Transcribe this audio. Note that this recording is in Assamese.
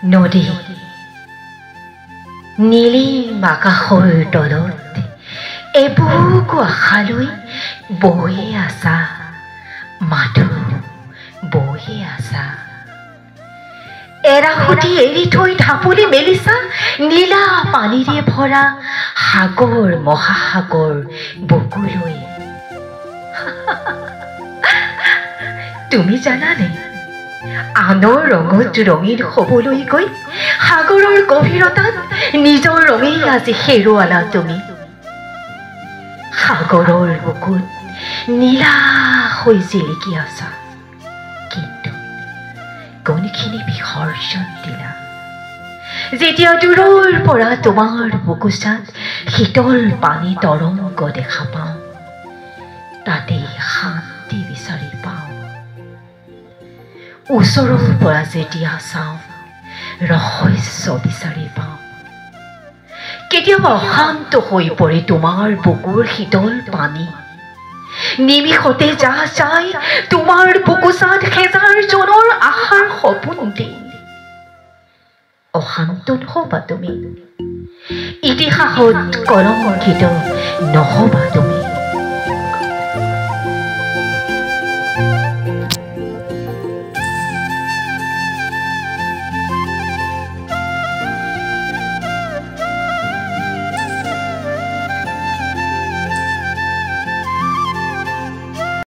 নদী নীলিম আকাশৰ তলত এবুকু আশালৈ বৈ আছা মাথো বৈ আছা এৰাসুতি এৰি থৈ ঢাপলি মেলিছা নীলা পানীৰে ভৰা সাগৰ মহাসাগৰ বুকুলৈ তুমি জানানে আনৰ ৰঙত ৰঙীন হ'বলৈ গৈ সাগৰৰ গভীৰতাত নিজৰ ৰঙেই আজি হেৰুৱালা তুমি সাগৰৰ বুকুত নীলা হৈ জিলিকি আছা কিন্তু কোনখিনি বিসৰ্জন দিলা যেতিয়া দূৰৰ পৰা তোমাৰ বুকুচাত শীতল পানী তৰংগ দেখা পাওঁ তাতে শান্তি বিচাৰি পাওঁ ওচৰৰ পৰা যেতিয়া চাওঁ ৰহস্য বিচাৰি পাওঁ কেতিয়াবা অশান্ত হৈ পৰে তোমাৰ বুকুৰ শীতল পানী নিমিষতে যা যায় তোমাৰ বুকুচাত হেজাৰ জনৰ আশাৰ সপোন দি অশান্ত নহবা তুমি ইতিহাসত কলংকিত নহবা তুমি